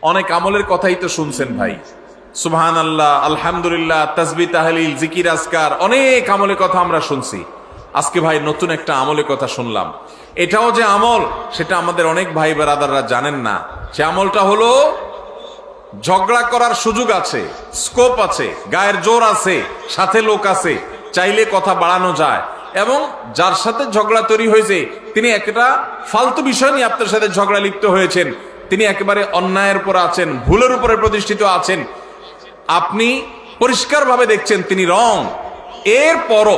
অনেক আমলের কথাই তো শুনছেন ভাই, সুবহানাল্লাহ, আলহামদুলিল্লাহ, তাসবিহ তাহলিল জিকির আজকার, অনেক আমলের কথা আমরা শুনছি। আজকে ভাই নতুন একটা আমলের কথা শুনলাম। এটাও যে আমল সেটা আমাদের অনেক ভাই ব্রাদাররা জানেন না। সে আমলটা হলো ঝগড়া করার সুযোগ আছে, স্কোপ আছে, গায়ের জোর আছে, সাথে লোক আছে, চাইলে কথা বাড়ানো যায়। এবং যার সাথে ঝগড়া তৈরি হয়েছে তিনি একটা ফালতু বিষয় নিয়ে আপনার সাথে ঝগড়া লিপ্ত হয়েছেন, তিনি একেবারে অন্যায়ের উপর আছেন, ভুলের উপরে প্রতিষ্ঠিত আছেন, আপনি পরিষ্কারভাবে দেখছেন তিনি রং। এরপরও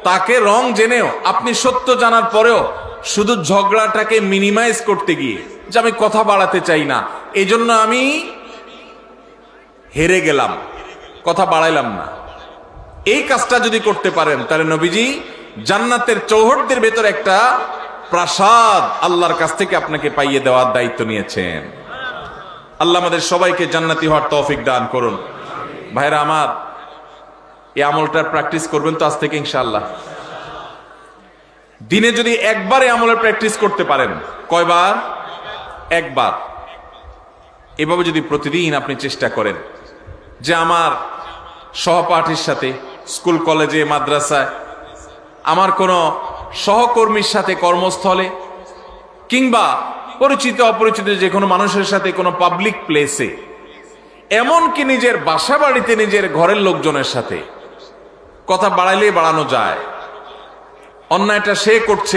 তাকে রং জেনেও আপনি সত্য জানার পরেও শুধু ঝগড়াটাকে মিনিমাইজ করতে গিয়ে যে আমি কথা বাড়াতে চাই না, এই জন্য আমি হেরে গেলাম, কথা বাড়াইলাম না, এই কাজটা যদি করতে পারেন তাহলে নবীজি জান্নাতের চৌহদ্দির ভেতর একটা প্রাসাদ আল্লাহর কাছ থেকে আপনাকে পাইয়ে দেওয়ার দায়িত্ব নিয়েছেন। আল্লাহ আমাদের সবাইকে জান্নাতি হওয়ার তৌফিক দান করুন। ভাইরা আমার, এই আমলটার প্র্যাকটিস করবেন তো আজ থেকে ইনশাআল্লাহ। দিনে যদি একবার এই আমলের প্র্যাকটিস করতে পারেন, কয়বার? একবার। এভাবে যদি প্রতিদিন আপনি চেষ্টা করেন যে আমার সহপাঠীর সাথে, স্কুল কলেজে মাদ্রাসায়, আমার কোনো সহকর্মীর সাথে কর্মস্থলে, কিংবা পরিচিত অপরিচিত যে কোনো মানুষের সাথে কোনো পাবলিক প্লেসে, এমনকি নিজের বাসা বাড়িতে নিজের ঘরের লোকজনের সাথে কথা বাড়াইলেই বাড়ানো যায়। অন্যায়টা সে করছে,